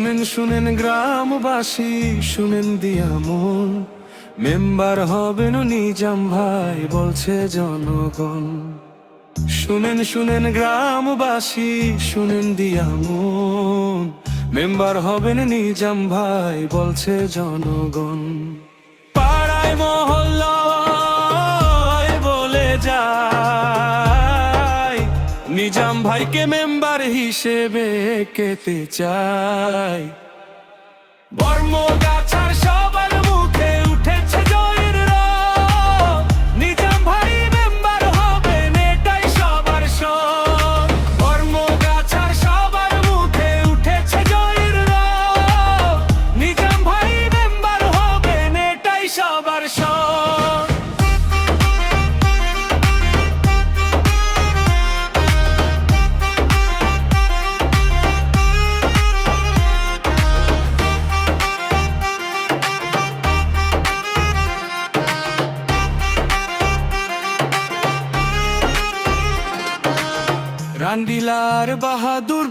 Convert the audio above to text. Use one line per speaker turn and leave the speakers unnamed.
শুনেন শুনেন গ্রামবাসী, শুনেন দিয়া মন, মেম্বার হবেন নিজাম ভাই বলছে জনগণ। শুনেন শুনেন গ্রামবাসী, শুনেন দিয়া মন, মেম্বার হবেন নিজাম ভাই বলছে জনগণ। পাড়ায় মহল্লায় বলে যায়, নিজাম ভাইকে মেম্বার হিসেবে কেতে চাই। বর্মগাছার সবার মুখে উঠেছে জয়ের রব, নিজাম ভাই মেম্বার হবেন এটাই সবার শখ। বর্মগাছার সবার মুখে উঠেছে জয়ের রব, নিজাম ভাই মেম্বার হবেন এটাই সবার শখ। রান্ডিলার বাহাদুর